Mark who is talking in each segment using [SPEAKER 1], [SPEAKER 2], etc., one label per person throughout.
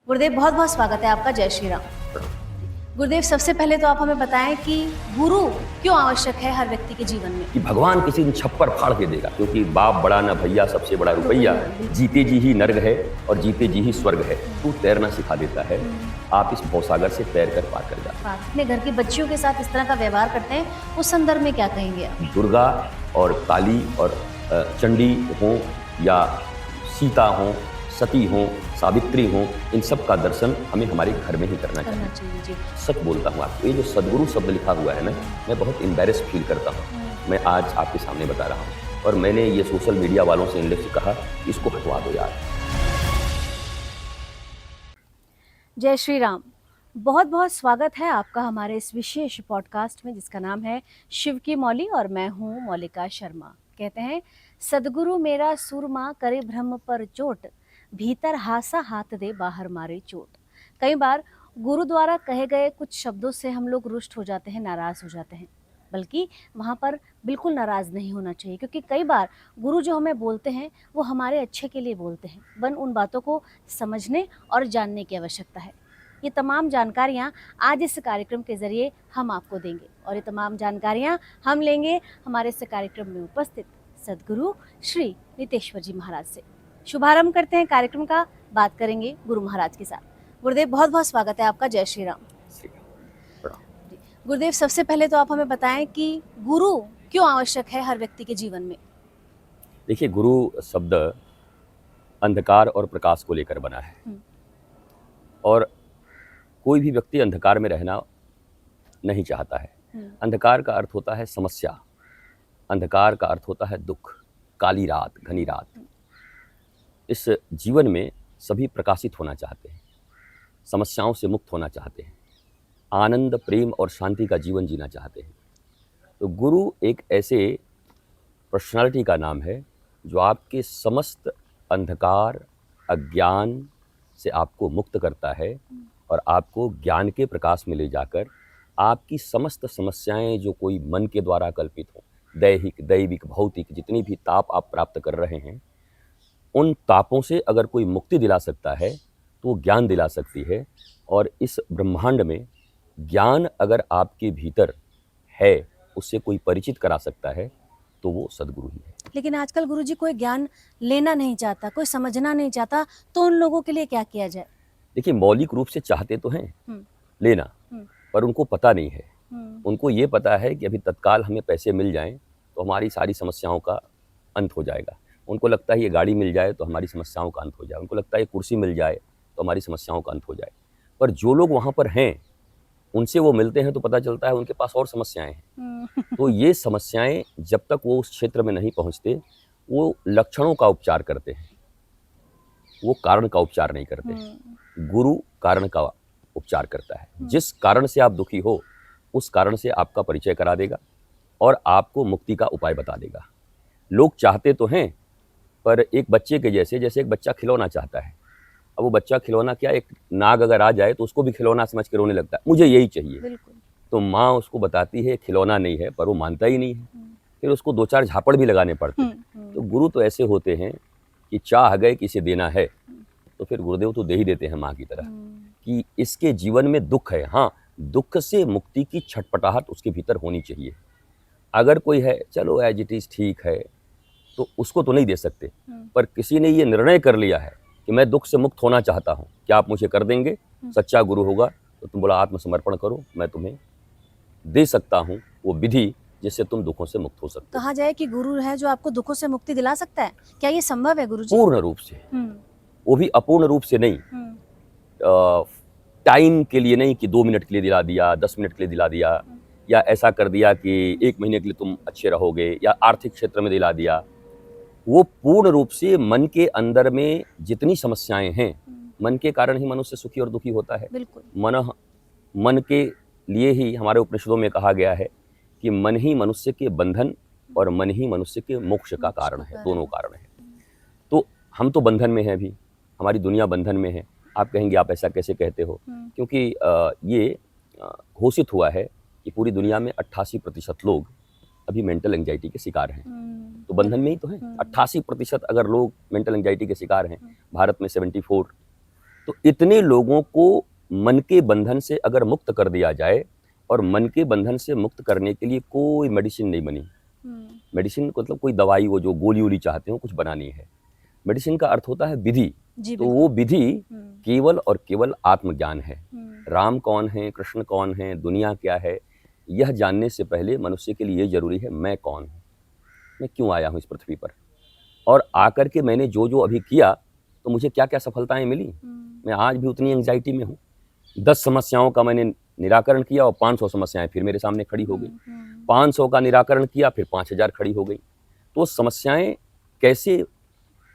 [SPEAKER 1] गुरुदेव बहुत बहुत स्वागत है आपका। जय श्री राम। गुरुदेव सबसे पहले तो आप हमें बताएं कि गुरु क्यों आवश्यक है हर व्यक्ति के जीवन में।
[SPEAKER 2] कि भगवान किसी दिन छप्पर फाड़ के देगा, क्योंकि बाप बड़ा ना भैया, सबसे बड़ा रुपया, जीते जी ही नर्क है और जीते जी ही स्वर्ग है। तू तैरना सिखा देता है, आप इस भवसागर से तैर कर पार कर जाते हैं।
[SPEAKER 1] अपने घर की बच्चियों के साथ इस तरह का व्यवहार करते हैं, उस संदर्भ में क्या कहेंगे आप?
[SPEAKER 2] दुर्गा और काली और चंडी हो या सीता हो, सती हो, सावित्री हो, इन सब का दर्शन हमें हमारे घर में ही करना चाहिए।
[SPEAKER 1] जी।
[SPEAKER 2] सच बोलता हूँ आपको, ये जो सदगुरु शब्द लिखा हुआ है ना, मैं बहुत एम्बेरस फील करता हूँ। मैं आज आपके सामने बता रहा हूँ और मैंने ये सोशल मीडिया वालों से इन लोग से कहा इसको हटवा दो यार।
[SPEAKER 1] जय श्री राम। बहुत बहुत स्वागत है आपका हमारे इस विशेष पॉडकास्ट में, जिसका नाम है शिव की मौली और मैं हूँ मौलिका शर्मा। कहते हैं सदगुरु मेरा सूरमा करे ब्रह्म पर चोट, भीतर हासा हाथ दे बाहर मारे चोट। कई बार गुरु द्वारा कहे गए कुछ शब्दों से हम लोग रुष्ट हो जाते हैं, नाराज़ हो जाते हैं, बल्कि वहाँ पर बिल्कुल नाराज़ नहीं होना चाहिए, क्योंकि कई बार गुरु जो हमें बोलते हैं वो हमारे अच्छे के लिए बोलते हैं। उन बातों को समझने और जानने की आवश्यकता है। ये तमाम जानकारियाँ आज इस कार्यक्रम के ज़रिए हम आपको देंगे और ये तमाम जानकारियाँ हम लेंगे हमारे इस कार्यक्रम में उपस्थित सदगुरु श्री नितेश्वर जी महाराज से। शुभारंभ करते हैं कार्यक्रम का, बात करेंगे गुरु महाराज के साथ। गुरुदेव बहुत बहुत स्वागत है आपका। जय श्री राम। गुरुदेव सबसे पहले तो आप हमें बताएं कि गुरु क्यों आवश्यक है हर व्यक्ति के जीवन में।
[SPEAKER 2] देखिए, गुरु शब्द अंधकार और प्रकाश को लेकर बना है और कोई भी व्यक्ति अंधकार में रहना नहीं चाहता है। अंधकार का अर्थ होता है समस्या, अंधकार का अर्थ होता है दुख, काली रात, घनी रात। इस जीवन में सभी प्रकाशित होना चाहते हैं, समस्याओं से मुक्त होना चाहते हैं, आनंद, प्रेम और शांति का जीवन जीना चाहते हैं। तो गुरु एक ऐसे पर्सनालिटी का नाम है जो आपके समस्त अंधकार, अज्ञान से आपको मुक्त करता है और आपको ज्ञान के प्रकाश में ले जाकर आपकी समस्त समस्याएं जो कोई मन के द्वारा कल्पित हो, दैहिक, दैविक, भौतिक, जितनी भी ताप आप प्राप्त कर रहे हैं, उन तापों से अगर कोई मुक्ति दिला सकता है तो वो ज्ञान दिला सकती है। और इस ब्रह्मांड में ज्ञान अगर आपके भीतर है, उससे कोई परिचित करा सकता है तो वो सदगुरु ही है।
[SPEAKER 1] लेकिन आजकल गुरुजी कोई ज्ञान लेना नहीं चाहता, कोई समझना नहीं चाहता, तो उन लोगों के लिए क्या किया जाए?
[SPEAKER 2] देखिए, मौलिक रूप से चाहते तो हैं लेना, पर उनको पता नहीं है। उनको ये पता है कि अभी तत्काल हमें पैसे मिल जाएं तो हमारी सारी समस्याओं का अंत हो जाएगा। उनको लगता है ये गाड़ी मिल जाए तो हमारी समस्याओं का अंत हो जाए, उनको लगता है ये कुर्सी मिल जाए तो हमारी समस्याओं का अंत हो जाए। पर जो लोग वहाँ पर हैं, उनसे वो मिलते हैं तो पता चलता है उनके पास और समस्याएं हैं। तो ये समस्याएं जब तक वो उस क्षेत्र में नहीं पहुँचते, वो लक्षणों का उपचार करते हैं, वो कारण का उपचार नहीं करते। गुरु कारण का उपचार करता है। जिस कारण से आप दुखी हो, उस कारण से आपका परिचय करा देगा और आपको मुक्ति का उपाय बता देगा। लोग चाहते तो हैं, पर एक बच्चे के जैसे एक बच्चा खिलौना चाहता है। अब वो बच्चा खिलौना क्या, एक नाग अगर आ जाए तो उसको भी खिलौना समझ के रोने लगता है, मुझे यही चाहिए। तो माँ उसको बताती है खिलौना नहीं है, पर वो मानता ही नहीं है। फिर उसको 2-4 झापड़ भी लगाने पड़ते हैं। तो गुरु तो ऐसे होते हैं कि चाह गए कि इसे देना है तो फिर गुरुदेव तो दे ही देते हैं माँ की तरह, कि इसके जीवन में दुख है। हाँ, दुख से मुक्ति की छटपटाहट उसके भीतर होनी चाहिए। अगर कोई है, चलो एज इट इज़ ठीक है, तो उसको तो नहीं दे सकते। पर किसी ने ये निर्णय कर लिया है कि मैं दुख से मुक्त होना चाहता हूँ, क्या आप मुझे कर देंगे? सच्चा गुरु होगा तो तुम बोला आत्मसमर्पण करो, मैं तुम्हें दे सकता हूँ वो विधि जिससे तुम दुखों से मुक्त हो सकते हो।
[SPEAKER 1] कहा जाए कि गुरु है जो आपको दुखों से मुक्ति दिला सकता है, क्या ये संभव है गुरुजी?
[SPEAKER 2] पूर्ण रूप से, वो भी अपूर्ण रूप से नहीं। टाइम के लिए नहीं कि 2 मिनट के लिए दिला दिया, 10 मिनट के लिए दिला दिया, या ऐसा कर दिया कि 1 महीने के लिए तुम अच्छे रहोगे, या आर्थिक क्षेत्र में दिला दिया। वो पूर्ण रूप से मन के अंदर में जितनी समस्याएं हैं, मन के कारण ही मनुष्य सुखी और दुखी होता है। बिल्कुल। मन के लिए ही हमारे उपनिषदों में कहा गया है कि मन ही मनुष्य के बंधन और मन ही मनुष्य के मोक्ष का कारण है, दोनों कारण है। तो हम तो बंधन में हैं अभी, हमारी दुनिया बंधन में है। आप कहेंगे आप ऐसा कैसे कहते हो? क्योंकि ये घोषित हुआ है कि पूरी दुनिया में 88% लोग अभी मेंटल एंजाइटी के शिकार हैं। तो बंधन में ही तो है। 88% अगर लोग मेंटल एंजाइटी के शिकार हैं, भारत में 74, तो इतने लोगों को मन के बंधन से अगर मुक्त कर दिया जाए, और मन के बंधन से मुक्त करने के लिए कोई मेडिसिन नहीं बनी। मेडिसिन मतलब कोई दवाई वो जो गोली वोली चाहते हो कुछ बनानी है। मेडिसिन का अर्थ होता है विधि। तो वो विधि केवल और केवल आत्मज्ञान है। राम कौन है, कृष्ण कौन है, दुनिया क्या है, यह जानने से पहले मनुष्य के लिए जरूरी है मैं कौन हूँ, मैं क्यों आया हूँ इस पृथ्वी पर, और आकर के मैंने जो जो अभी किया तो मुझे क्या क्या सफलताएं मिली। मैं आज भी उतनी एंग्जाइटी में हूँ। 10 समस्याओं का मैंने निराकरण किया और 500 समस्याएं फिर मेरे सामने खड़ी हो गई। 500 का निराकरण किया फिर 5000 खड़ी हो गई। तो समस्याएं कैसे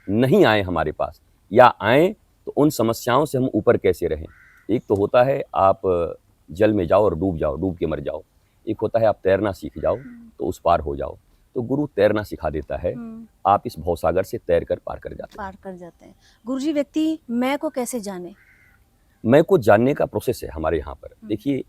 [SPEAKER 2] नहीं आए हमारे पास, या आए तो उन समस्याओं से हम ऊपर कैसे रहें। एक तो होता है आप जल में जाओ और डूब जाओ, डूब के मर जाओ। एक होता है आप तैरना सीख जाओ तो उस पार हो जाओ। तो गुरु तैरना सिखा देता है, आप इस भवसागर से तैर कर पार कर जाते हैं।
[SPEAKER 1] गुरुजी, व्यक्ति मैं को कैसे जाने?
[SPEAKER 2] मैं को जानने का प्रोसेस है हमारे यहाँ पर। देखिए,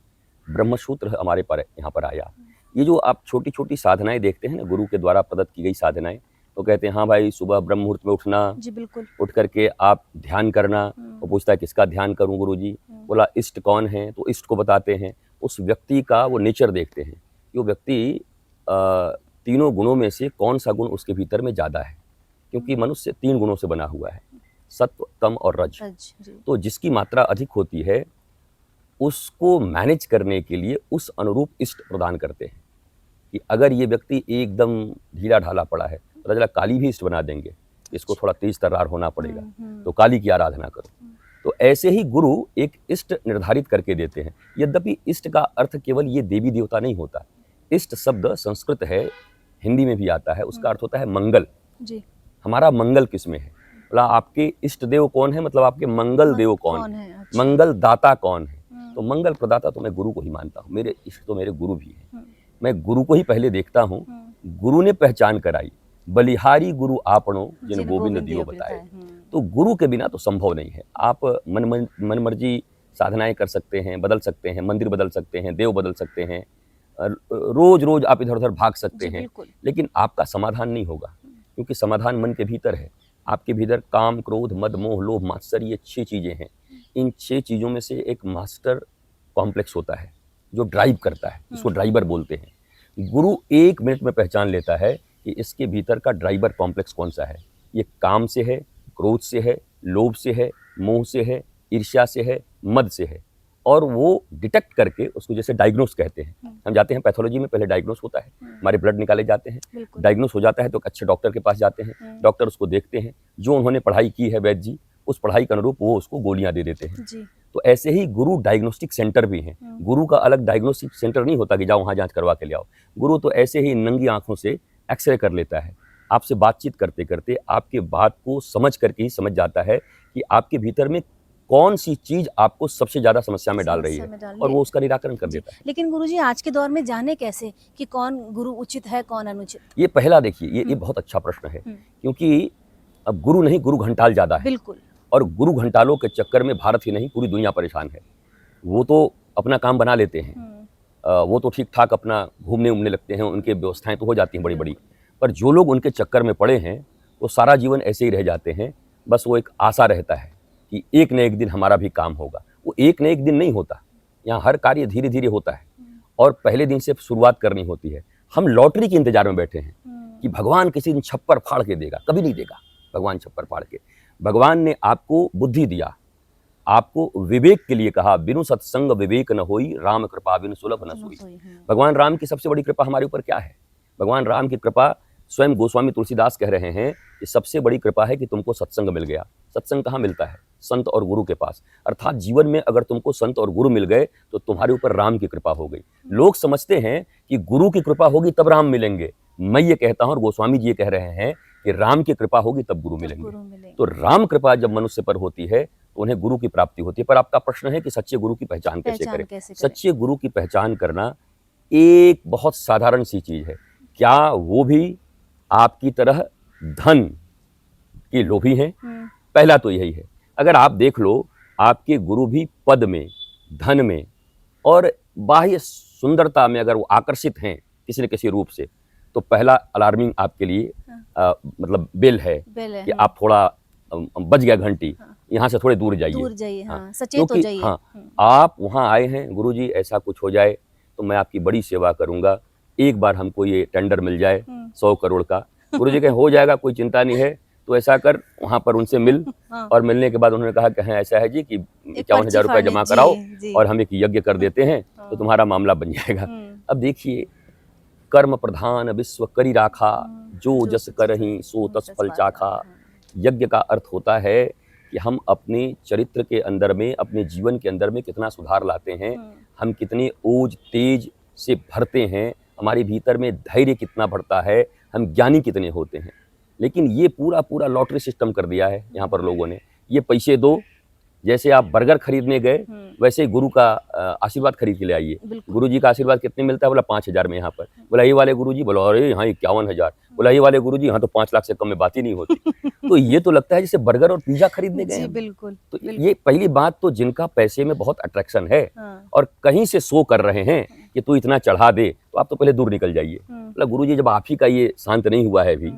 [SPEAKER 2] ब्रह्मसूत्र हमारे पर यहाँ पर आया। ये जो आप छोटी छोटी साधनाएं देखते हैं ना, गुरु के द्वारा प्रदत्त की गई साधनाएं, तो कहते हैं हाँ भाई सुबह ब्रह्म मुहूर्त में उठना,
[SPEAKER 1] जी बिल्कुल,
[SPEAKER 2] उठ करके आप ध्यान करना। वो पूछता है किसका ध्यान करूं गुरु जी, बोला इष्ट कौन है, तो इष्ट को बताते हैं। उस व्यक्ति का वो नेचर देखते हैं कि वो व्यक्ति तीनों गुणों में से कौन सा गुण उसके भीतर में ज़्यादा है, क्योंकि मनुष्य 3 गुणों से बना हुआ है, सत्व, तम और रज। तो जिसकी मात्रा अधिक होती है उसको मैनेज करने के लिए उस अनुरूप इष्ट प्रदान करते हैं। कि अगर ये व्यक्ति एकदम ढीला ढाला पड़ा है, पता चला काली भी इष्ट बना देंगे, इसको थोड़ा तेज तर्रार होना पड़ेगा, तो काली की आराधना करो। तो ऐसे ही गुरु एक इष्ट निर्धारित करके देते हैं। यद्यपि इष्ट का अर्थ केवल ये देवी देवता नहीं होता। इष्ट शब्द संस्कृत है, हिंदी में भी आता है, उसका अर्थ होता है मंगल जी। हमारा मंगल किसमें है, बोला आपके इष्ट देव कौन है, मतलब आपके मंगल देव कौन है, अच्छा। मंगल दाता कौन है, तो मंगल प्रदाता तो मैं गुरु को ही मानता हूँ। मेरे इष्ट तो मेरे गुरु भी है, मैं गुरु को ही पहले देखता हूँ। गुरु ने पहचान कराई, बलिहारी गुरु आपनो जिन गोविंद दियो बताए। तो गुरु के बिना तो संभव नहीं है। आप मन मर्जी साधनाएं कर सकते हैं, बदल सकते हैं, मंदिर बदल सकते हैं, देव बदल सकते हैं, रोज रोज आप इधर उधर भाग सकते हैं, लेकिन आपका समाधान नहीं होगा, क्योंकि समाधान मन के भीतर है। आपके भीतर काम, क्रोध, मद, मोह, लोभ, मात्सर्य, ये 6 चीजें हैं। इन 6 चीजों में से एक मास्टर कॉम्प्लेक्स होता है जो ड्राइव करता है, इसको ड्राइवर बोलते हैं। गुरु 1 मिनट में पहचान लेता है कि इसके भीतर का ड्राइवर कॉम्प्लेक्स कौन सा है। ये काम से है, क्रोध से है, लोभ से है, मोह से है, ईर्ष्या से है, मद से है, और वो डिटेक्ट करके उसको जैसे डायग्नोस कहते हैं। हम जाते हैं पैथोलॉजी में, पहले डायग्नोस होता है, हमारे ब्लड निकाले जाते हैं, डायग्नोस हो जाता है तो एक अच्छे डॉक्टर के पास जाते हैं, डॉक्टर उसको देखते हैं, जो उन्होंने पढ़ाई की है वैद्य जी, उस पढ़ाई के अनुरूप वो उसको गोलियां दे देते हैं जी। तो ऐसे ही गुरु डायग्नोस्टिक सेंटर भी हैं। गुरु का अलग डायग्नोस्टिक सेंटर नहीं होता कि जाओ वहाँ जांच करवा के ले आओ। गुरु तो ऐसे ही नंगी आंखों से एक्सरे कर लेता है, आपसे बातचीत करते करते आपके बात को समझ करके ही समझ जाता है कि आपके भीतर में कौन सी चीज आपको सबसे ज्यादा समस्या में डाल रही है, और वो उसका निराकरण कर देता है।
[SPEAKER 1] लेकिन गुरुजी, आज के दौर में जाने कैसे कि कौन गुरु उचित है, कौन अनुचित?
[SPEAKER 2] ये पहला देखिए, ये बहुत अच्छा प्रश्न है, क्योंकि अब गुरु नहीं, गुरु घंटाल ज्यादा है।
[SPEAKER 1] बिल्कुल।
[SPEAKER 2] और गुरु घंटालों के चक्कर में भारत ही नहीं पूरी दुनिया परेशान है। वो तो अपना काम बना लेते हैं, वो तो ठीक ठाक अपना घूमने उमने लगते हैं, उनके व्यवस्थाएं तो हो जाती हैं बड़ी बड़ी, पर जो लोग उनके चक्कर में पड़े हैं वो सारा जीवन ऐसे ही रह जाते हैं। बस वो एक आशा रहता है कि एक न एक दिन हमारा भी काम होगा। वो एक न एक दिन नहीं होता, यहाँ हर कार्य धीरे धीरे होता है, और पहले दिन से शुरुआत करनी होती है। हम लॉटरी के इंतजार में बैठे हैं कि भगवान किसी दिन छप्पर फाड़ के देगा, कभी नहीं देगा भगवान छप्पर फाड़ के। भगवान ने आपको बुद्धि दिया, आपको विवेक के लिए कहा, बिनु सत्संग विवेक न होई, राम कृपा बिनु सुलभ न सोई। भगवान राम की सबसे बड़ी कृपा हमारे ऊपर क्या है? भगवान राम की कृपा स्वयं गोस्वामी तुलसीदास कह रहे हैं कि सबसे बड़ी कृपा है कि तुमको सत्संग मिल गया। सत्संग कहाँ मिलता है? संत और गुरु के पास। अर्थात जीवन में अगर तुमको संत और गुरु मिल गए तो तुम्हारे ऊपर राम की कृपा हो गई। लोग समझते हैं कि गुरु की कृपा होगी तब राम मिलेंगे। मैं ये कहता हूं, और गोस्वामी जी ये कह रहे हैं कि राम की कृपा होगी तब गुरु मिलेंगे। तो राम कृपा जब मनुष्य पर होती है तो उन्हें गुरु की प्राप्ति होती है। पर आपका प्रश्न है कि सच्चे गुरु की पहचान कैसे करें? सच्चे गुरु की पहचान करना एक बहुत साधारण सी चीज है। क्या वो भी आपकी तरह धन की लोभी हैं? पहला तो यही है। अगर आप देख लो, आपके गुरु भी पद में, धन में और बाह्य सुंदरता में अगर वो आकर्षित हैं किसी न किसी रूप से, तो पहला अलार्मिंग आपके लिए मतलब बेल है कि आप थोड़ा बज गया घंटी, यहाँ से थोड़े दूर
[SPEAKER 1] दूर
[SPEAKER 2] जाइए।
[SPEAKER 1] जाइए,
[SPEAKER 2] हाँ,
[SPEAKER 1] हाँ, सचेत हो
[SPEAKER 2] क्योंकि
[SPEAKER 1] जाइए।
[SPEAKER 2] हाँ, आप वहाँ आए हैं, गुरुजी ऐसा कुछ हो जाए तो मैं आपकी बड़ी सेवा करूँगा, एक बार हमको ये टेंडर मिल जाए 100 करोड़ का। गुरुजी कहे हो जाएगा, कोई चिंता नहीं है, तो ऐसा कर वहाँ पर उनसे मिल।
[SPEAKER 1] हाँ,
[SPEAKER 2] और मिलने के बाद उन्होंने कहा कि हाँ ऐसा है जी कि
[SPEAKER 1] एक पर्ची
[SPEAKER 2] 51,000 रुपये
[SPEAKER 1] फाड़नी,
[SPEAKER 2] जमा कराओ
[SPEAKER 1] जी।
[SPEAKER 2] और हम एक यज्ञ कर देते हैं तो तुम्हारा मामला बन जाएगा। अब देखिए, कर्म प्रधान विश्व करी राखा, जो जस करहीं सो तस फल चाखा। यज्ञ का अर्थ होता है कि हम अपने चरित्र के अंदर में, अपने जीवन के अंदर में कितना सुधार लाते हैं, हम कितने ओज तेज से भरते हैं, हमारे भीतर में धैर्य कितना बढ़ता है, हम ज्ञानी कितने होते हैं। लेकिन ये पूरा पूरा लॉटरी सिस्टम कर दिया है यहाँ पर लोगों ने। ये पैसे दो, जैसे आप बर्गर खरीदने गए वैसे ही गुरु का आशीर्वाद खरीद के ले आइए। गुरु जी का आशीर्वाद कितने मिलता है? बोला 5,000 में यहाँ पर। बोला ये वाले गुरु जी, बोला अरे यहाँ 51,000। बोला ये वाले गुरु जी, यहाँ तो 5 लाख से कम में बात ही नहीं होती। तो ये तो लगता है जैसे बर्गर और पिज्जा खरीदने गए।
[SPEAKER 1] बिल्कुल।
[SPEAKER 2] तो ये पहली बात, तो जिनका पैसे में बहुत अट्रैक्शन है और कहीं से शो कर रहे हैं कि तू इतना चढ़ा दे, तो आप तो पहले दूर निकल जाइए। बोला गुरु जी, जब आप ही का ये शांत नहीं हुआ है अभी,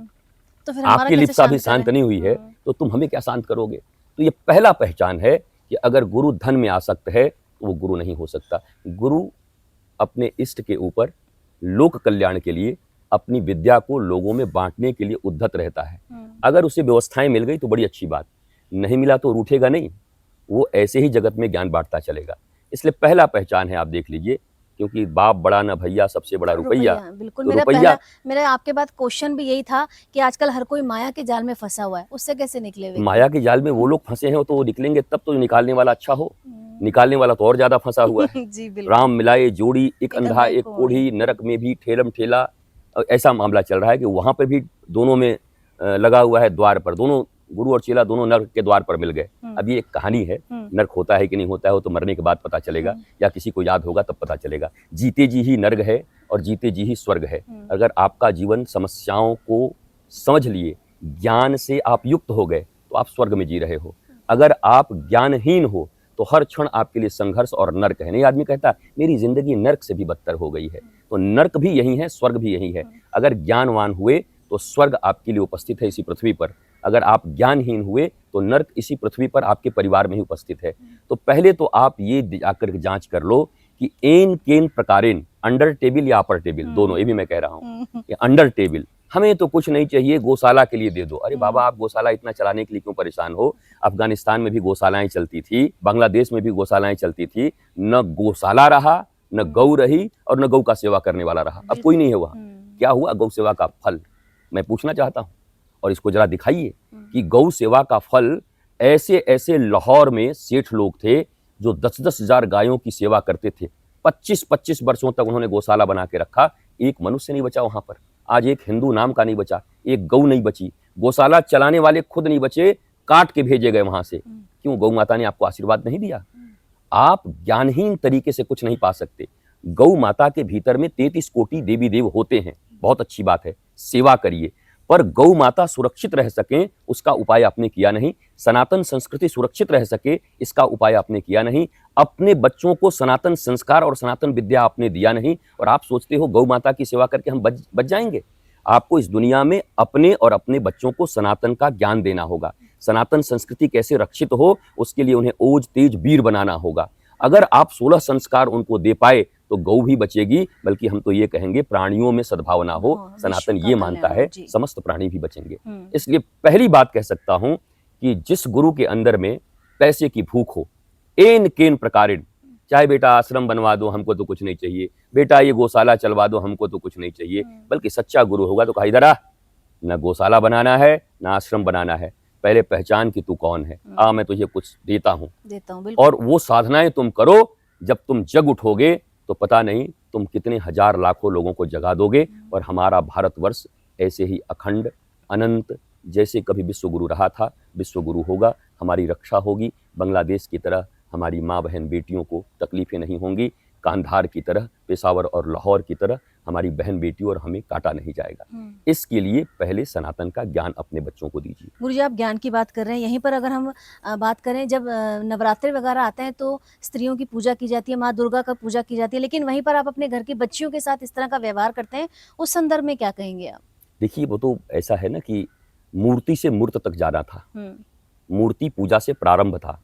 [SPEAKER 1] तो फिर
[SPEAKER 2] आपकी लिप्सा भी शांत नहीं हुई है, तो तुम हमें क्या शांत करोगे? तो ये पहला पहचान है कि अगर गुरु धन में आसक्त है तो वो गुरु नहीं हो सकता। गुरु अपने इष्ट के ऊपर लोक कल्याण के लिए, अपनी विद्या को लोगों में बांटने के लिए उद्धत रहता है। अगर उसे व्यवस्थाएं मिल गई तो बड़ी अच्छी बात, नहीं मिला तो रूठेगा नहीं, वो ऐसे ही जगत में ज्ञान बांटता चलेगा। इसलिए पहला पहचान है, आप देख लीजिए, क्योंकि बाप बड़ा न भैया, सबसे बड़ा रुपया।
[SPEAKER 1] बिल्कुल।
[SPEAKER 2] तो
[SPEAKER 1] मेरा आपके बाद क्वेश्चन भी यही था कि आजकल हर कोई माया के जाल में फंसा हुआ है, उससे कैसे निकले?
[SPEAKER 2] माया के जाल में वो लोग फंसे हैं तो वो निकलेंगे तब तो निकालने वाला अच्छा हो। निकालने वाला तो और ज्यादा फंसा हुआ है।
[SPEAKER 1] जी बिल्कुल।
[SPEAKER 2] राम मिलाए जोड़ी, एक अंधा एक कोढ़ी, नरक में भी ठेलम ठेला। ऐसा मामला चल रहा है कि वहां पर भी दोनों में लगा हुआ है द्वार पर, दोनों गुरु और चेला दोनों नरक के द्वार पर मिल गए। अब ये एक कहानी है, नरक होता है कि नहीं होता है वो तो मरने के बाद पता चलेगा, या किसी को याद होगा तब पता चलेगा। जीते जी ही नर्क है और जीते जी ही स्वर्ग है। अगर आपका जीवन समस्याओं को समझ लिए, ज्ञान से आप युक्त हो गए, तो आप स्वर्ग में जी रहे हो। अगर आप ज्ञानहीन हो तो हर क्षण आपके लिए संघर्ष और नर्क है। नहीं, आदमी कहता मेरी जिंदगी नर्क से भी बदतर हो गई है, तो नर्क भी यही है, स्वर्ग भी यही है। अगर ज्ञानवान हुए तो स्वर्ग आपके लिए उपस्थित है इसी पृथ्वी पर, अगर आप ज्ञानहीन हुए तो नर्क इसी पृथ्वी पर आपके परिवार में ही उपस्थित है। तो पहले तो आप ये जाकर जांच कर लो कि एन केन प्रकारेन, अंडर टेबल या अपर टेबल, दोनों, ये भी मैं कह रहा हूँ कि अंडर टेबल हमें तो कुछ नहीं चाहिए, गौशाला के लिए दे दो। अरे बाबा, आप गौशाला इतना चलाने के लिए क्यों परेशान हो? अफगानिस्तान में भी गौशालाएं चलती थी, बांग्लादेश में भी गौशालाएं चलती थी, न गौशाला रहा, न गौ रही, और न गौ का सेवा करने वाला रहा। अब कोई नहीं है वहाँ। क्या हुआ गौ सेवा का फल? मैं पूछना चाहता हूँ, और इसको जरा दिखाइए कि गौ सेवा का फल, ऐसे ऐसे लाहौर में सेठ लोग थे जो 10-10 हजार गायों की सेवा करते थे। 25-25 वर्षों तक उन्होंने गौशाला बना के रखा, एक मनुष्य नहीं बचा वहां पर। आज एक हिंदू नाम का नहीं बचा, एक गौ नहीं बची, गौशाला चलाने वाले खुद नहीं बचे, काट के भेजे गए वहां से। क्यों? गौ माता ने आपको आशीर्वाद नहीं दिया? आप ज्ञानहीन तरीके से कुछ नहीं पा सकते। गौ माता के भीतर में 33 कोटि देवी देव होते हैं, बहुत अच्छी बात है, सेवा करिए, पर गौ माता सुरक्षित रह सके उसका उपाय आपने किया नहीं। सनातन संस्कृति सुरक्षित रह सके इसका उपाय आपने किया नहीं। अपने बच्चों को सनातन संस्कार और सनातन विद्या आपने दिया नहीं, और आप सोचते हो गौ माता की सेवा करके हम बच जाएंगे। आपको इस दुनिया में अपने और अपने बच्चों को सनातन का ज्ञान देना होगा। सनातन संस्कृति कैसे रक्षित हो उसके लिए उन्हें ओज तेज वीर बनाना होगा। अगर आप 16 संस्कार उनको दे पाए तो गौ भी बचेगी, बल्कि हम तो ये कहेंगे प्राणियों में सद्भावना हो। सनातन ये मानता है समस्त प्राणी भी बचेंगे। इसलिए पहली बात कह सकता हूं कि जिस गुरु के अंदर में पैसे की भूख हो, एन केन प्रकारेण, चाहे बेटा आश्रम बनवा दो हमको तो कुछ नहीं चाहिए, बेटा ये गौशाला चलवा दो हमको तो कुछ नहीं चाहिए, बल्कि सच्चा गुरु होगा तो कहा इधर आ, न गौशाला बनाना है न आश्रम बनाना है, पहले पहचान कि तू कौन है, आ मैं तुझे कुछ देता हूँ, और वो साधनाएं तुम करो। जब तुम जग उठोगे तो पता नहीं तुम कितने हजार लाखों लोगों को जगा दोगे, और हमारा भारतवर्ष ऐसे ही अखंड अनंत, जैसे कभी विश्व गुरु रहा था विश्व गुरु होगा। हमारी रक्षा होगी, बांग्लादेश की तरह हमारी माँ बहन बेटियों को तकलीफें नहीं होंगी, कांधार की तरह, पेशावर और लाहौर की तरह हमारी बहन बेटियों और हमें काटा नहीं जाएगा। इसके लिए पहले सनातन का ज्ञान अपने बच्चों को दीजिए।
[SPEAKER 1] गुरुजी, आप ज्ञान की बात कर रहे हैं, यहीं पर अगर हम बात करें, जब नवरात्रि वगैरह आते हैं तो स्त्रियों की पूजा की जाती है, माँ दुर्गा का पूजा की जाती है, लेकिन वहीं पर आप अपने घर की बच्चियों के साथ इस तरह का व्यवहार करते हैं, उस संदर्भ में क्या कहेंगे आप?
[SPEAKER 2] देखिए, वो तो ऐसा है ना कि मूर्ति से मूर्त तक जाना था, मूर्ति पूजा से प्रारंभ था।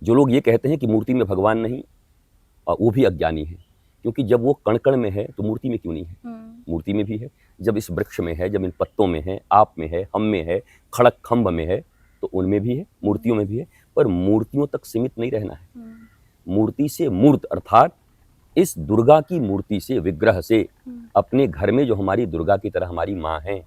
[SPEAKER 2] जो लोग ये कहते हैं कि मूर्ति में भगवान नहीं, वो भी अज्ञानी है, क्योंकि जब वो कण कण में है तो मूर्ति में क्यों नहीं है? मूर्ति में भी है। जब इस वृक्ष में है, जब इन पत्तों में है, आप में है, हम में है, खड़क खंभ में है, तो उनमें भी है, मूर्तियों में भी है। पर मूर्तियों तक सीमित नहीं रहना है। मूर्ति से मूर्त अर्थात इस दुर्गा की मूर्ति से, विग्रह से, अपने घर में जो हमारी दुर्गा की तरह हमारी माँ है,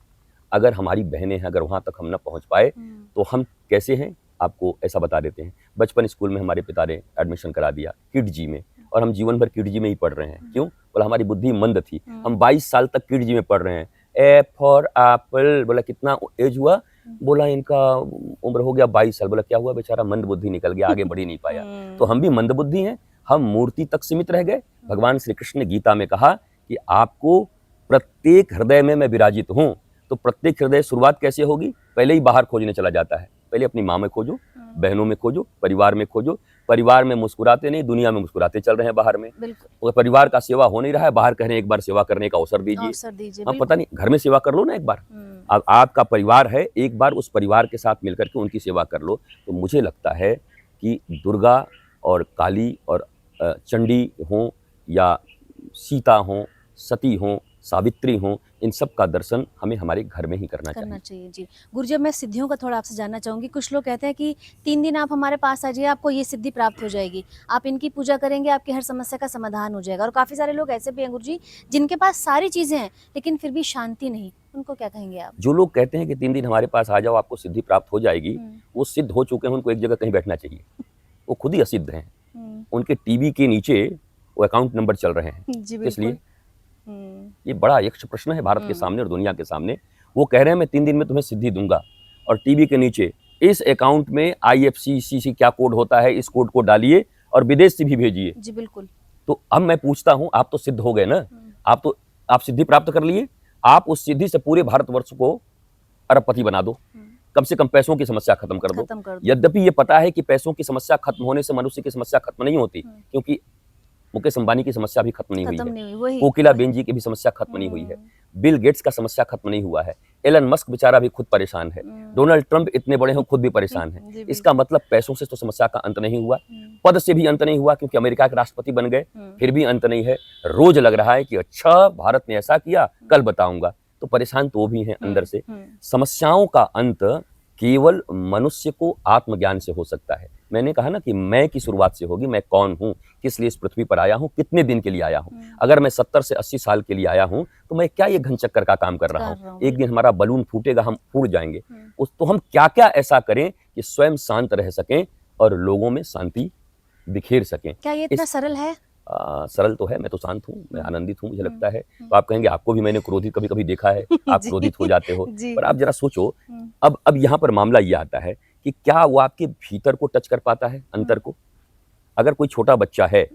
[SPEAKER 2] अगर हमारी बहनें हैं, अगर वहां तक हम न पहुंच पाए तो हम कैसे हैं? आपको ऐसा बता देते हैं। बचपन स्कूल में हमारे पिता ने एडमिशन करा दिया किड जी में, और हम जीवन भर किड जी में ही पढ़ रहे हैं। क्यों? बोला हमारी बुद्धि मंद थी। हम 22 साल तक किड जी में पढ़ रहे हैं। A for Apple. बोला कितना एज हुआ? बोला इनका उम्र हो गया 22 साल। बोला क्या हुआ? बेचारा मंद बुद्धि निकल गया, आगे बढ़ ही नहीं पाया। तो हम भी मंद बुद्धि हैं, हम मूर्ति तक सीमित रह गए। भगवान श्री कृष्ण ने गीता में कहा कि आपको प्रत्येक हृदय में मैं विराजित हूं। तो प्रत्येक हृदय शुरुआत कैसे होगी? पहले ही बाहर खोजने चला जाता है। पहले अपनी माँ में खोजो, बहनों में खोजो, परिवार में खोजो। परिवार में मुस्कुराते नहीं, दुनिया में मुस्कुराते चल रहे हैं बाहर में। तो परिवार का सेवा हो नहीं रहा है, बाहर कह रहे हैं एक बार सेवा करने का अवसर दीजिए। हाँ, पता नहीं, घर में सेवा कर लो ना एक बार। अब आपका परिवार है, एक बार उस परिवार के साथ मिलकर के उनकी सेवा कर लो। तो मुझे लगता है कि दुर्गा और काली और चंडी हों या सीता हों, सती हों, सावित्री हों, इन सब का दर्शन हमें हमारे घर में ही करना चाहिए।
[SPEAKER 1] जी गुरुजी, मैं सिद्धियों का थोड़ा आपसे जानना चाहूँगी। कुछ लोग कहते हैं कि 3 दिन आप हमारे पास आ जाइए, आपको ये सिद्धि प्राप्त हो जाएगी, आप इनकी पूजा करेंगे, आपकी हर समस्या का समाधान हो जाएगा। और काफ़ी सारे लोग ऐसे भी हैं गुरुजी जिनके पास सारी चीज़ें हैं लेकिन फिर भी शांति नहीं, उनको क्या कहेंगे आप?
[SPEAKER 2] जो लोग कहते हैं कि 3 दिन हमारे पास आ जाओ आपको सिद्धि प्राप्त हो जाएगी, वो सिद्ध हो चुके हैं, उनको एक जगह कहीं बैठना चाहिए। वो खुद ही असिद्ध हैं। उनके टीवी के नीचे वो अकाउंट नंबर चल रहे हैं। इसलिए ये बड़ा यक्ष प्रश्न है भारत के सामने और दुनिया के सामने। वो कह रहे हैं मैं 3 दिन में तुम्हें सिद्धि दूंगा, और टीवी के नीचे इस अकाउंट में IFSC क्या कोड होता है, इस कोड को डालिए और विदेश से भी भेजिए।
[SPEAKER 1] जी बिल्कुल।
[SPEAKER 2] तो अब मैं पूछता हूं, आप तो सिद्ध हो गए ना, आप सिद्धि प्राप्त कर लिए, आप उस सिद्धि से पूरे भारतवर्ष को अरबपति बना दो, कम से कम पैसों की समस्या खत्म कर दो। यद्यपि ये पता है कि पैसों की समस्या खत्म होने से मनुष्य की समस्या खत्म नहीं होती, क्योंकि मुकेश अंबानी की समस्या भी खत्म नहीं हुई है, कोकिला बेन जी की भी समस्या खत्म नहीं हुई है, बिल गेट्स का समस्या खत्म नहीं हुआ है, एलन मस्क बेचारा भी खुद परेशान है, डोनाल्ड ट्रंप इतने बड़े हैं खुद भी परेशान है। इसका मतलब पैसों से तो समस्या का अंत नहीं हुआ, पद से भी अंत नहीं हुआ, क्योंकि अमेरिका के राष्ट्रपति बन गए, फिर भी अंत नहीं है। रोज लग रहा है कि अच्छा भारत ने ऐसा किया, कल बताऊंगा। तो परेशान तो वो भी हैं अंदर से। समस्याओं का अंत केवल मनुष्य को आत्मज्ञान से हो सकता है। मैंने कहा ना कि मैं की शुरुआत से होगी। मैं कौन हूं, किस लिए इस पृथ्वी पर आया हूं, कितने दिन के लिए आया हूं। अगर मैं 70 से 80 साल के लिए आया हूं तो मैं क्या ये घन चक्कर का काम कर रहा हूं। एक दिन हमारा बलून फूटेगा, हम फूट जाएंगे। तो हम क्या क्या ऐसा करें कि स्वयं शांत रह सकें और लोगों में शांति बिखेर सकें।
[SPEAKER 1] क्या ये इतना सरल है?
[SPEAKER 2] सरल तो है। मैं तो शांत हूँ, मैं आनंदित हूँ, मुझे लगता है। तो आप कहेंगे आपको भी मैंने क्रोधित कभी कभी देखा है, आप क्रोधित हो जाते हो, पर आप जरा सोचो। अब यहाँ पर मामला ये आता है कि क्या वो आपके भीतर को टच कर पाता है, अंतर को? अगर कोई छोटा बच्चा है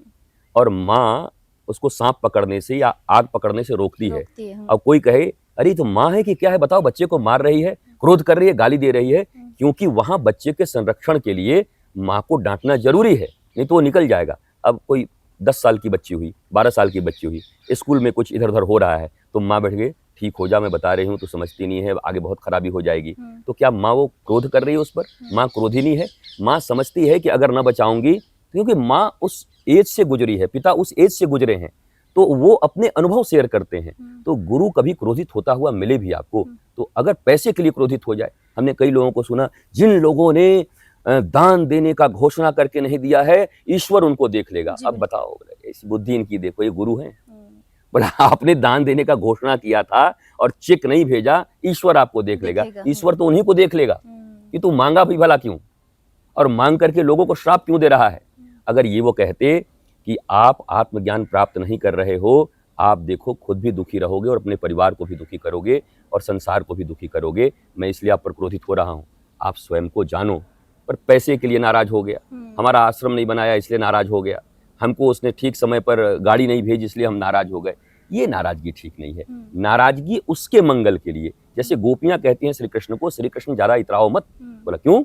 [SPEAKER 2] और माँ उसको सांप पकड़ने से या आग पकड़ने से रोकती है, अब कोई कहे अरे तो माँ है कि क्या है, बताओ, बच्चे को मार रही है, क्रोध कर रही है, गाली दे रही है, क्योंकि वहां बच्चे के संरक्षण के लिए माँ को डांटना जरूरी है, नहीं तो वो निकल जाएगा। अब कोई 10 साल की बच्ची हुई, 12 साल की बच्ची हुई, स्कूल में कुछ इधर उधर हो रहा है, तो माँ बैठ गई, ठीक हो जा, मैं बता रही हूँ, तो समझती नहीं है, आगे बहुत खराबी हो जाएगी। तो क्या माँ वो क्रोध कर रही है उस पर? माँ क्रोधिनी है? माँ समझती है कि अगर न बचाऊंगी, क्योंकि माँ उस एज से गुजरी है, पिता उस एज से गुजरे हैं, तो वो अपने अनुभव शेयर करते हैं। तो गुरु कभी क्रोधित होता हुआ मिले भी आपको, तो अगर पैसे के लिए क्रोधित हो जाए, हमने कई लोगों को सुना, जिन लोगों ने दान देने का घोषणा करके नहीं दिया है, ईश्वर उनको देख लेगा। अब बताओ, इस बुद्धि इनकी देखो, ये गुरु हैं? बोला आपने दान देने का घोषणा किया था और चेक नहीं भेजा, ईश्वर आपको देख लेगा। ईश्वर तो उन्हीं को देख लेगा कि तू मांगा भी भला क्यों, और मांग करके लोगों को श्राप क्यों दे रहा है। अगर ये वो कहते कि आप आत्मज्ञान प्राप्त नहीं कर रहे हो, आप देखो खुद भी दुखी रहोगे और अपने परिवार को भी दुखी करोगे और संसार को भी दुखी करोगे। मैं इसलिए आप पर क्रोधित हो रहा हूं, आप स्वयं को जानो। पर पैसे के लिए नाराज हो गया, हमारा आश्रम नहीं बनाया इसलिए नाराज हो गया, हमको उसने ठीक समय पर गाड़ी नहीं भेजी इसलिए हम नाराज हो गए, ये नाराजगी ठीक नहीं है। नाराजगी उसके मंगल के लिए, जैसे गोपियां कहती हैं श्री कृष्ण को, श्री कृष्ण ज्यादा इतराओ मत। बोला क्यों?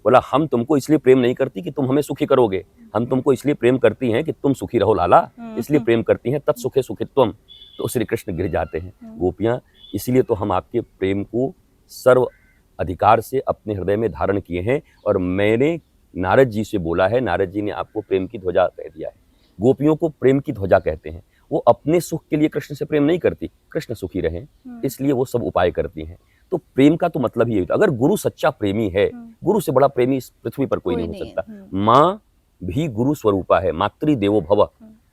[SPEAKER 2] बोला हम तुमको इसलिए प्रेम नहीं करती कि तुम हमें सुखी करोगे, हम तुमको इसलिए प्रेम करती हैं कि तुम सुखी रहो लाला, इसलिए प्रेम करती हैं, तत्सुखे सुखित्वम। तो श्री कृष्ण गिर जाते हैं। गोपियां, इसलिए तो हम आपके प्रेम को सर्व अधिकार से अपने हृदय में धारण किए हैं। और मैंने नारद जी से बोला है, नारद जी ने आपको प्रेम की ध्वजा कह दिया है। गोपियों को प्रेम की ध्वजा कहते हैं। वो अपने सुख के लिए कृष्ण से प्रेम नहीं करती, कृष्ण सुखी रहें इसलिए वो सब उपाय करती हैं। तो प्रेम का तो मतलब ही है, अगर गुरु सच्चा प्रेमी है, गुरु से बड़ा प्रेमी इस पृथ्वी पर कोई नहीं हो सकता। माँ भी गुरु स्वरूपा है, मातृ देवो भव,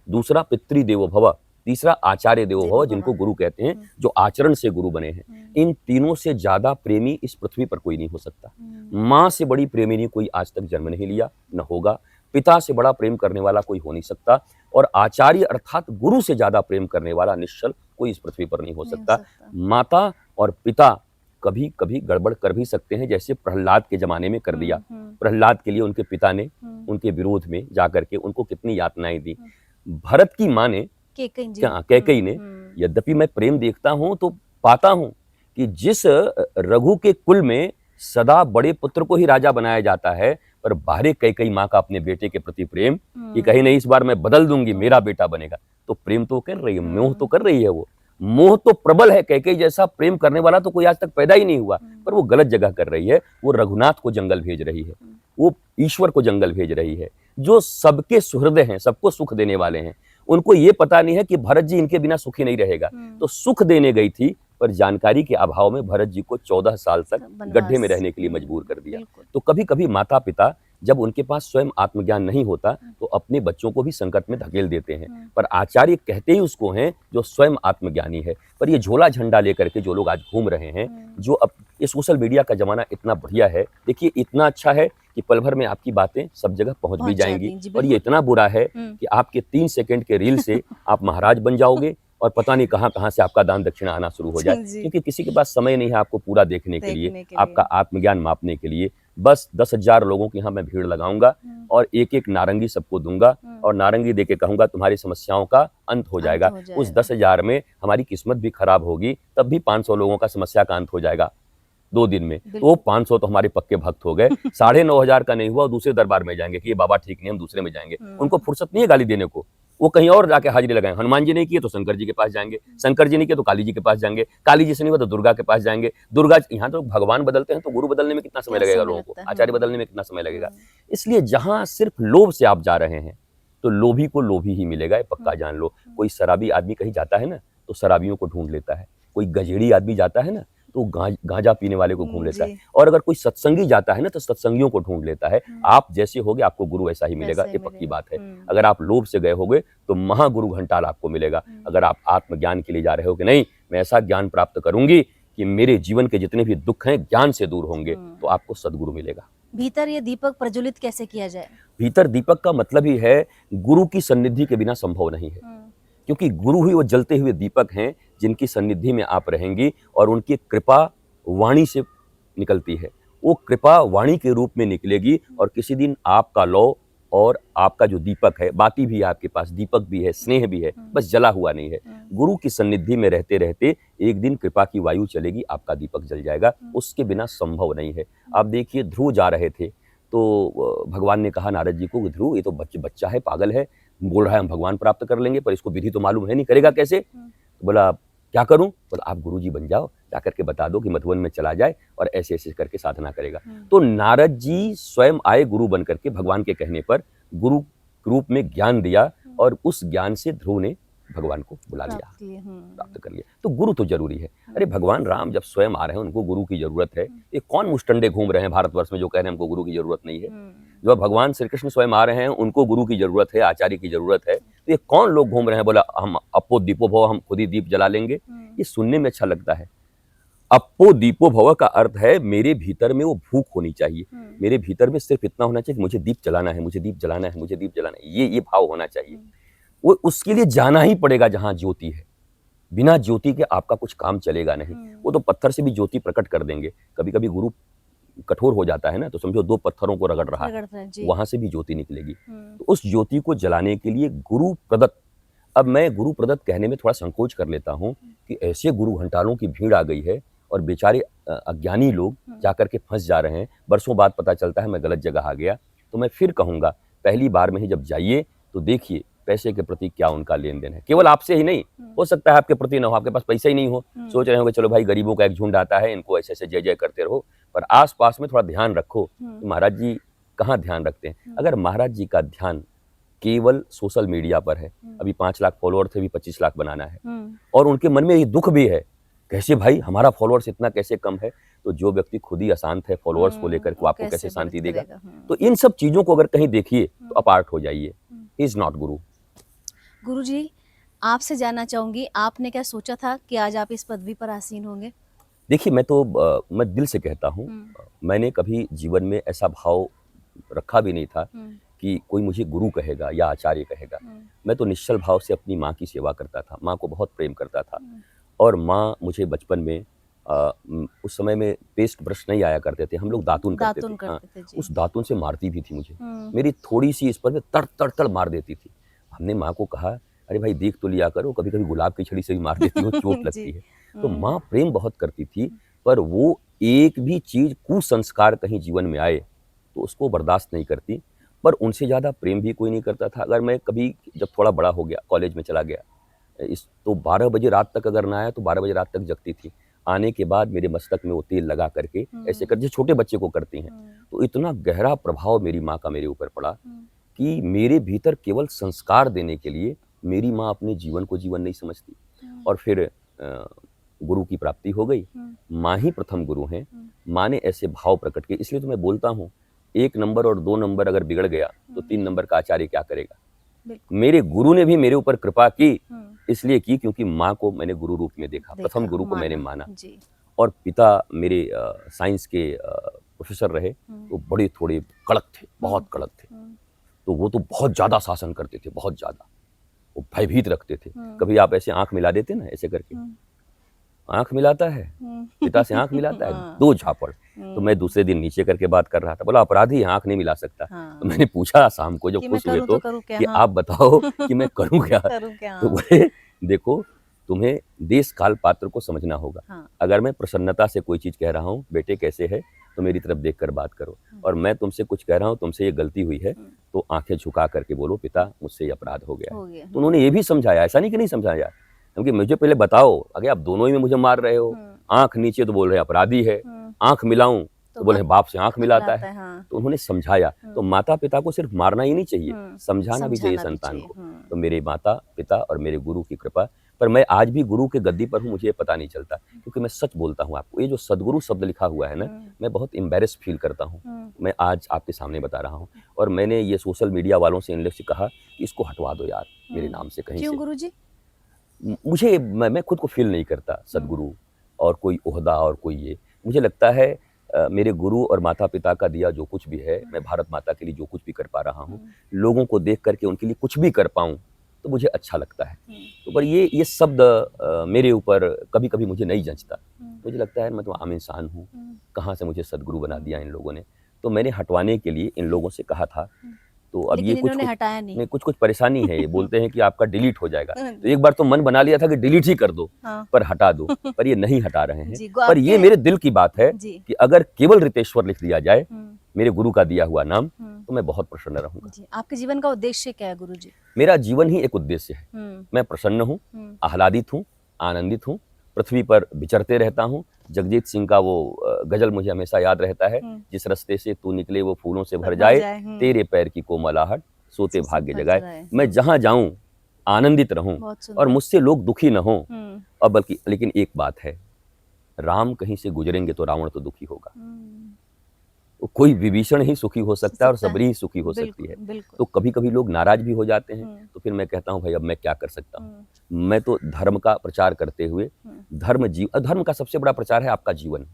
[SPEAKER 2] दूसरा पितृ देवो भव, तीसरा आचार्य देवो भव, जिनको गुरु कहते हैं, जो आचरण से गुरु बने हैं। इन तीनों से ज्यादा प्रेमी इस पृथ्वी पर कोई नहीं हो सकता। माँ से बड़ी प्रेमिनी कोई आज तक जन्म नहीं लिया, न होगा। पिता से बड़ा प्रेम करने वाला कोई हो नहीं सकता, और आचार्य अर्थात गुरु से ज्यादा प्रेम करने वाला निश्चल कोई इस पृथ्वी पर नहीं हो सकता। माता और पिता कभी कभी गड़बड़ कर भी सकते हैं, जैसे प्रहलाद के जमाने में कर दिया। प्रहलाद के लिए उनके पिता ने उनके विरोध में जाकर के उनको कितनी यातनाएं दी। भरत की माँ ने, कैकेयी ने, यद्यपि मैं प्रेम देखता हूं तो पाता हूं कि जिस रघु के कुल में सदा बड़े पुत्र को ही राजा बनाया जाता है, पर बाहरे कैकेयी माँ का अपने बेटे के प्रति प्रेम कि कहीं नहीं इस बार मैं बदल दूंगी, मेरा बेटा बनेगा। तो प्रेम तो कर रही है, मोह तो कर रही है, वो मोह तो प्रबल है। कैकेयी जैसा प्रेम करने वाला तो कोई आज तक पैदा ही नहीं हुआ, पर वो गलत जगह कर रही है। वो रघुनाथ को जंगल भेज रही है, वो ईश्वर को जंगल भेज रही है, जो सबके सुहृदय हैं, सबको सुख देने वाले हैं। उनको ये पता नहीं है कि भरत जी इनके बिना सुखी नहीं रहेगा, तो सुख देने गई थी, पर जानकारी के अभाव में भरत जी को 14 साल तक गड्ढे में रहने के लिए मजबूर कर दिया। तो कभी कभी माता पिता जब उनके पास स्वयं आत्मज्ञान नहीं होता तो अपने बच्चों को भी संकट में धकेल देते हैं, पर आचार्य कहते ही उसको हैं जो स्वयं आत्मज्ञानी है। पर ये झोला झंडा लेकर के जो लोग आज घूम रहे हैं, जो अब ये सोशल मीडिया का जमाना इतना बढ़िया है, देखिए इतना अच्छा है कि पल भर में आपकी बातें सब जगह पहुंच भी जाएंगी, और ये इतना बुरा है कि आपके 3 सेकंड के रील से आप महाराज बन जाओगे और पता नहीं कहां कहां से आपका दान दक्षिणा आना शुरू हो जाए, क्योंकि किसी के पास समय नहीं है आपको पूरा देखने के लिए, आपका आत्मज्ञान मापने के लिए। बस 10,000 लोगों की यहाँ मैं भीड़ लगाऊंगा और एक एक नारंगी सबको दूंगा, और नारंगी देके कहूंगा तुम्हारी समस्याओं का अंत हो जाएगा। उस 10,000 में हमारी किस्मत भी खराब होगी, तब भी 500 लोगों का समस्या का अंत हो जाएगा 2 दिन में। तो 500 तो हमारे पक्के भक्त हो गए। 9,500 का नहीं हुआ, दूसरे दरबार में जाएंगे कि ये बाबा ठीक नहीं, हम दूसरे में जाएंगे। उनको फुर्सत नहीं है गाली देने को, वो कहीं और जाके हाजिरी लगाएं। हनुमान जी नहीं किए तो शंकर जी के पास जाएंगे, शंकर जी नहीं किए तो काली जी के पास जाएंगे, काली जी से नहीं हुआ तो दुर्गा के पास जाएंगे, दुर्गा। यहाँ तो भगवान बदलते हैं तो गुरु बदलने में कितना समय लगेगा लोगों को, आचार्य बदलने में कितना समय लगेगा। इसलिए जहां सिर्फ लोभ से आप जा रहे हैं तो लोभी को लोभी ही मिलेगा, ये पक्का जान लो। कोई शराबी आदमी कहीं जाता है ना तो शराबियों को ढूंढ लेता है, कोई गजेड़ी आदमी जाता है ना तो गांजा पीने वाले को ढूंढ लेता है, और अगर कोई सत्संगी जाता है ना तो सत्संगियों को ढूंढ लेता है। आप जैसे होगे आपको गुरु ऐसा ही मिलेगा, ये पक्की बात है। अगर आप लोभ से गए होगे तो महागुरु घंटाल आपको मिलेगा। अगर आप आत्मज्ञान के लिए जा रहे हो कि नहीं मैं ऐसा ज्ञान प्राप्त करूंगी कि मेरे जीवन के जितने भी दुख हैं ज्ञान से दूर होंगे, तो आपको सदगुरु मिलेगा।
[SPEAKER 1] भीतर ये दीपक प्रज्वलित कैसे किया जाए?
[SPEAKER 2] भीतर दीपक का मतलब ही है गुरु की सन्निधि के बिना संभव नहीं है, क्योंकि गुरु ही वो जलते हुए दीपक हैं जिनकी सन्निधि में आप रहेंगी, और उनकी कृपा वाणी से निकलती है। वो कृपा वाणी के रूप में निकलेगी, और किसी दिन आपका लौ और आपका जो दीपक है, बाती भी है आपके पास, दीपक भी है, स्नेह भी है, बस जला हुआ नहीं है। गुरु की सन्निधि में रहते रहते एक दिन कृपा की वायु चलेगी, आपका दीपक जल जाएगा, उसके बिना संभव नहीं है। आप देखिए ध्रुव जा रहे थे तो भगवान ने कहा नारद जी को, ध्रुव ये तो बच्चा है, पागल है, बोल रहा है हम भगवान प्राप्त कर लेंगे, पर इसको विधि तो मालूम है नहीं, करेगा कैसे? तो बोला क्या करूं? बोला आप गुरु जी बन जाओ, जाकर के बता दो कि मधुवन में चला जाए और ऐसे ऐसे करके साधना करेगा। तो नारद जी स्वयं आए गुरु बन करके, भगवान के कहने पर गुरु रूप में ज्ञान दिया, और उस ज्ञान से ध्रुव ने भगवान को बुला लिया, प्राप्त कर लिया। तो गुरु तो जरूरी है। अरे भगवान राम जब स्वयं आ रहे हैं उनको गुरु की जरूरत है। ये कौन मुस्टंडे घूम रहे हैं भारतवर्ष में जो कह रहे हैं हमको गुरु की जरूरत नहीं है? जब भगवान श्री कृष्ण स्वयं आ रहे हैं उनको गुरु की जरूरत है, आचार्य की जरूरत है। तो ये कौन लोग घूम रहे हैं बोला हम अपो दीपो भव, हम खुद ही दीप जला लेंगे? ये सुनने में अच्छा लगता है। अपो दीपो भव का अर्थ है मेरे भीतर में वो भूख होनी चाहिए, मेरे भीतर में सिर्फ इतना होना चाहिए कि मुझे दीप जलाना है, मुझे दीप जलाना है, मुझे दीप जलाना है, ये भाव होना चाहिए। वो उसके लिए जाना ही पड़ेगा जहां ज्योति है। बिना ज्योति के आपका कुछ काम चलेगा नहीं। वो तो पत्थर से भी ज्योति प्रकट कर देंगे। कभी कभी गुरु कठोर हो जाता है ना, तो समझो 2 पत्थरों को रगड़ रहा है, वहां से भी ज्योति निकलेगी। तो उस ज्योति को जलाने के लिए गुरु प्रदत्त, अब मैं गुरु प्रदत्त कहने में थोड़ा संकोच कर लेता हूं कि ऐसे गुरु घंटालों की भीड़ आ गई है और बेचारे अज्ञानी लोग जाकर के फंस जा रहे हैं। बरसों बाद पता चलता है मैं गलत जगह आ गया। तो मैं फिर कहूंगा पहली बार में ही जब जाइए तो देखिए पैसे के प्रति क्या उनका लेन देन है। केवल आपसे ही नहीं, हो सकता है आपके प्रति ना हो, आपके पास पैसा ही नहीं हो, सोच रहे हो कि चलो भाई गरीबों का एक झुंड आता है, इनको ऐसे ऐसे जय जय करते रहो, पर आस पास में थोड़ा ध्यान रखो कि महाराज जी कहाँ ध्यान रखते हैं। अगर महाराज जी का ध्यान केवल सोशल मीडिया पर है, अभी 5 लाख फॉलोअर थे, अभी 25 लाख बनाना है, और उनके मन में ये दुख भी है, कैसे भाई हमारा फॉलोअर्स इतना कैसे कम है, तो जो व्यक्ति खुद ही अशांत है फॉलोअर्स को लेकर के, आपको कैसे शांति देगा। तो इन सब चीजों को अगर कहीं देखिए तो अपार्ट हो जाइए। इज नॉट गुरु।
[SPEAKER 1] गुरु जी, आपसे जानना चाहूंगी, आपने क्या सोचा था कि आज आप इस पदवी पर आसीन होंगे?
[SPEAKER 2] देखिए, मैं दिल से कहता हूँ, मैंने कभी जीवन में ऐसा भाव रखा भी नहीं था कि कोई मुझे गुरु कहेगा या आचार्य कहेगा। मैं तो निश्चल भाव से अपनी माँ की सेवा करता था, माँ को बहुत प्रेम करता था, और माँ मुझे बचपन में उस समय में पेस्ट ब्रश नहीं आया करते थे, हम लोग दातुन करते थे। हाँ, उस दातुन से मारती भी थी मुझे, मेरी थोड़ी सी इस पर में तड़ तड़ तड़ मार देती थी। हमने माँ को कहा, अरे भाई देख तो लिया करो, कभी कभी गुलाब की छड़ी से भी मार देती हो, चोट लगती है। तो माँ प्रेम बहुत करती थी, पर वो एक भी चीज कुसंस्कार कहीं जीवन में आए तो उसको बर्दाश्त नहीं करती। पर उनसे ज़्यादा प्रेम भी कोई नहीं करता था। अगर मैं कभी जब थोड़ा बड़ा हो गया, कॉलेज में चला गया, तो 12 बजे रात तक अगर ना आया तो 12 बजे रात तक जगती थी। आने के बाद मेरे मस्तक में वो तेल लगा करके ऐसे कर, जैसे छोटे बच्चे को करती हैं। तो इतना गहरा प्रभाव मेरी माँ का मेरे ऊपर पड़ा कि मेरे भीतर केवल संस्कार देने के लिए मेरी माँ अपने जीवन को जीवन नहीं समझती। और फिर गुरु की प्राप्ति हो गई। माँ ही प्रथम गुरु हैं। माँ ने ऐसे भाव प्रकट किए, इसलिए तो मैं बोलता हूँ, 1 नंबर और 2 नंबर अगर बिगड़ गया तो 3 नंबर का आचार्य क्या करेगा। मेरे गुरु ने भी मेरे ऊपर कृपा की, इसलिए की क्योंकि माँ को मैंने गुरु रूप में देखा, प्रथम गुरु को मैंने माना। और पिता मेरे साइंस के प्रोफेसर रहे, तो बड़े थोड़े कड़क थे, बहुत कड़क थे। तो वो तो बहुत ज्यादा शासन करते थे, बहुत ज्यादा, वो भयभीत रखते थे। कभी आप ऐसे आंख मिला देते ना, ऐसे करके आंख मिलाता है, पिता से आंख मिलाता है, 2 झापड़। तो मैं दूसरे दिन नीचे करके बात कर रहा था, बोला अपराधी आंख नहीं मिला सकता। तो मैंने पूछा शाम को जब खुश हुए तो कि आप बताओ कि मैं करूं क्या। तो बोले देखो, तुम्हें देश काल पात्र को समझना होगा। अगर मैं प्रसन्नता से कोई चीज कह रहा हूँ, बेटे कैसे है, तो मेरी तरफ देखकर बात करो, और मैं तुमसे कुछ कह रहा हूँ, तुमसे ये गलती हुई है, तो आंखें झुका करके बोलो पिता मुझसे ये अपराध हो गया है। तो उन्होंने ये भी समझाया, ऐसा नहीं कि नहीं समझाया, क्योंकि मुझे पहले बताओ, अगर आप दोनों ही में मुझे मार रहे हो, आंख नीचे तो बोल रहे अपराधी है, आंख मिलाऊं तो बोले बाप से आंख मिलाता है। तो उन्होंने समझाया। तो माता पिता को सिर्फ मारना ही नहीं चाहिए, समझाना भी चाहिए संतान को। तो मेरे माता पिता और मेरे गुरु की कृपा, पर मैं आज भी गुरु के गद्दी पर हूँ, मुझे पता नहीं चलता, क्योंकि मैं सच बोलता हूँ आपको, ये जो सदगुरु शब्द लिखा हुआ है ना, मैं बहुत एम्बेरस फील करता हूँ। मैं आज आपके सामने बता रहा हूँ, और मैंने ये सोशल मीडिया वालों से, इन लोग से कहा कि इसको हटवा दो यार मेरे नाम से कहीं से।
[SPEAKER 1] क्यों गुरुजी?
[SPEAKER 2] मुझे मैं खुद को फील नहीं करता सदगुरु और कोई ओहदा और कोई ये। मुझे लगता है मेरे गुरु और माता पिता का दिया जो कुछ भी है, मैं भारत माता के लिए जो कुछ भी कर पा रहा हूँ, लोगों को देख करके उनके लिए कुछ भी कर पाऊँ तो मुझे अच्छा लगता है। तो पर ये शब्द मेरे ऊपर कभी कभी मुझे नहीं जंचता। मुझे लगता है मैं तो आम इंसान हूँ, कहाँ से मुझे सदगुरु बना दिया इन लोगों ने। तो मैंने हटवाने के लिए इन लोगों से कहा था, तो अब ये कुछ
[SPEAKER 1] हटाया नहीं,
[SPEAKER 2] कुछ परेशानी है। ये बोलते हैं कि आपका डिलीट हो जाएगा। तो एक बार तो मन बना लिया था कि डिलीट ही कर दो, पर हटा दो, पर ये नहीं हटा रहे हैं। पर ये मेरे दिल की बात है कि अगर केवल रितेश्वर लिख दिया जाए, मेरे गुरु का दिया हुआ नाम, तो मैं बहुत प्रसन्न रहूंगा।
[SPEAKER 1] आपके जीवन का उद्देश्य क्या है गुरु जी?
[SPEAKER 2] मेरा जीवन ही एक उद्देश्य है। मैं प्रसन्न हूँ, आह्लादित हूँ, आनंदित हूँ, पृथ्वी पर विचरते रहता हूँ। जगजीत सिंह का वो गजल मुझे हमेशा याद रहता है, जिस रास्ते से तू निकले वो फूलों से भर जाए, तेरे पैर की कोमलाहट सोते भाग्य जगाए। मैं जहां जाऊं आनंदित रहूं, और मुझसे लोग दुखी न हों। और बल्कि लेकिन एक बात है, राम कहीं से गुजरेंगे तो रावण तो दुखी होगा। तो कोई विभीषण ही सुखी हो सकता है और सबरी ही सुखी हो सकती है। तो कभी कभी लोग नाराज भी हो जाते हैं, तो फिर मैं कहता हूँ भाई अब मैं क्या कर सकता हूँ। मैं तो धर्म का प्रचार करते हुए, धर्म का सबसे बड़ा प्रचार है आपका जीवन।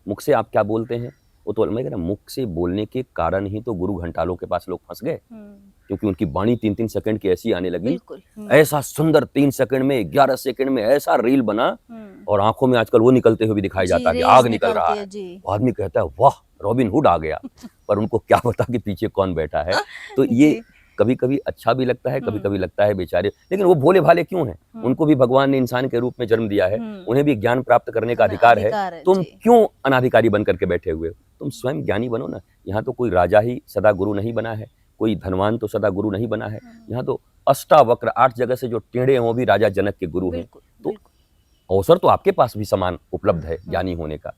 [SPEAKER 2] मुख से आप क्या बोलते हैं, वो तो मैं कह रहा मुख से बोलने के कारण ही तो गुरु घंटालों के पास लोग फंस गए, क्योंकि उनकी वाणी 3-3 सेकंड की ऐसी आने लगी। ऐसा सुंदर 3 सेकंड में, 11 सेकंड में ऐसा रील बना, और आंखों में आजकल वो निकलते हुए भी दिखाई जाता है कि आग निकल रहा है। आदमी कहता है वाह रॉबिन हुड आ गया, पर उनको क्या पता कि पीछे कौन बैठा है। तो ये कभी कभी अच्छा भी लगता है, कभी कभी लगता है बेचारे, लेकिन वो भोले भाले क्यों हैं? उनको भी भगवान ने इंसान के रूप में जन्म दिया है, उन्हें भी ज्ञान प्राप्त करने का अधिकार है। तुम क्यों अनाधिकारी बन करके बैठे हुए हो? तुम स्वयं ज्ञानी बनो ना। यहाँ तो कोई राजा ही सदा गुरु नहीं बना है, कोई धनवान तो सदा गुरु नहीं बना है। यहाँ तो अष्टावक्र 8 जगह से जो टेढ़े हैं वो भी राजा जनक के गुरु हैं।
[SPEAKER 1] बिल्कुल,
[SPEAKER 2] तो
[SPEAKER 1] बिल्कुल।
[SPEAKER 2] अवसर तो आपके पास भी समान उपलब्ध है ज्ञानी होने का।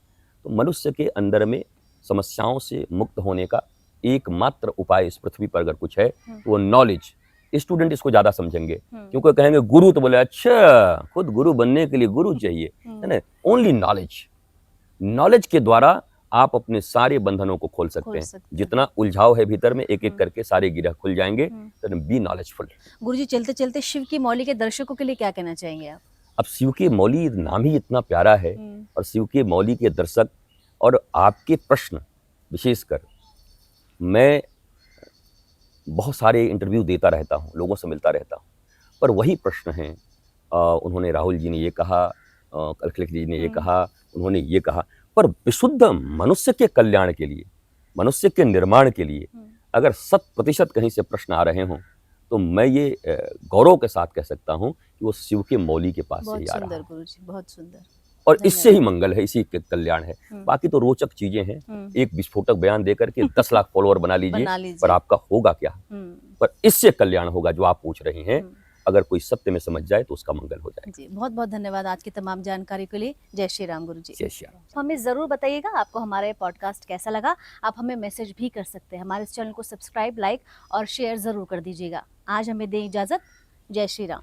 [SPEAKER 2] तो मनुष्य के अंदर में समस्याओं से मुक्त होने का एकमात्र उपाय इस पृथ्वी पर अगर कुछ है तो वो नॉलेज। स्टूडेंट इसको ज्यादा समझेंगे क्योंकि कहेंगे गुरु, तो बोले अच्छा खुद गुरु बनने के लिए गुरु चाहिए, है ना। ओनली नॉलेज, नॉलेज के द्वारा आप अपने सारे बंधनों को खोल सकते हैं। जितना उलझाव है भीतर में, एक एक करके सारे गिरह खुल जाएंगे। तो बी नॉलेजफुल।
[SPEAKER 1] गुरुजी, चलते चलते शिव की मौली के दर्शकों के लिए क्या कहना चाहेंगे आप?
[SPEAKER 2] अब शिव के मौली नाम ही इतना प्यारा है, और शिव के मौली के दर्शक और आपके प्रश्न विशेषकर, मैं बहुत सारे इंटरव्यू देता रहता हूँ, लोगों से मिलता रहता हूँ, पर वही प्रश्न हैं। उन्होंने, राहुल जी ने ये कहा, अखिलेश जी ने ये कहा, उन्होंने ये कहा, पर विशुद्ध मनुष्य के कल्याण के लिए, मनुष्य के निर्माण के लिए अगर 100% कहीं से प्रश्न आ रहे हों तो मैं ये गौरव के साथ कह सकता हूँ कि वो शिव के मौली के पास से ही आ रहा है।
[SPEAKER 1] बहुत सुंदर गुरुजी, बहुत सुंदर।
[SPEAKER 2] और इससे ही मंगल है, इसी के कल्याण है। बाकी तो रोचक चीजें हैं। एक विस्फोटक बयान देकर के 10 लाख फॉलोअर बना लीजिए, पर आपका होगा क्या? पर इससे कल्याण होगा जो आप पूछ रही हैं। अगर कोई सत्य में समझ जाए तो उसका मंगल हो जाए।
[SPEAKER 1] जी, बहुत बहुत धन्यवाद आज की तमाम जानकारी के लिए। जय श्री राम गुरुजी।
[SPEAKER 2] जय श्री राम।
[SPEAKER 1] हमें ज़रूर बताइएगा आपको हमारा ये पॉडकास्ट कैसा लगा। आप हमें मैसेज भी कर सकते हैं। हमारे इस चैनल को सब्सक्राइब, लाइक और शेयर ज़रूर कर दीजिएगा। आज हमें दें इजाज़त। जय श्री राम।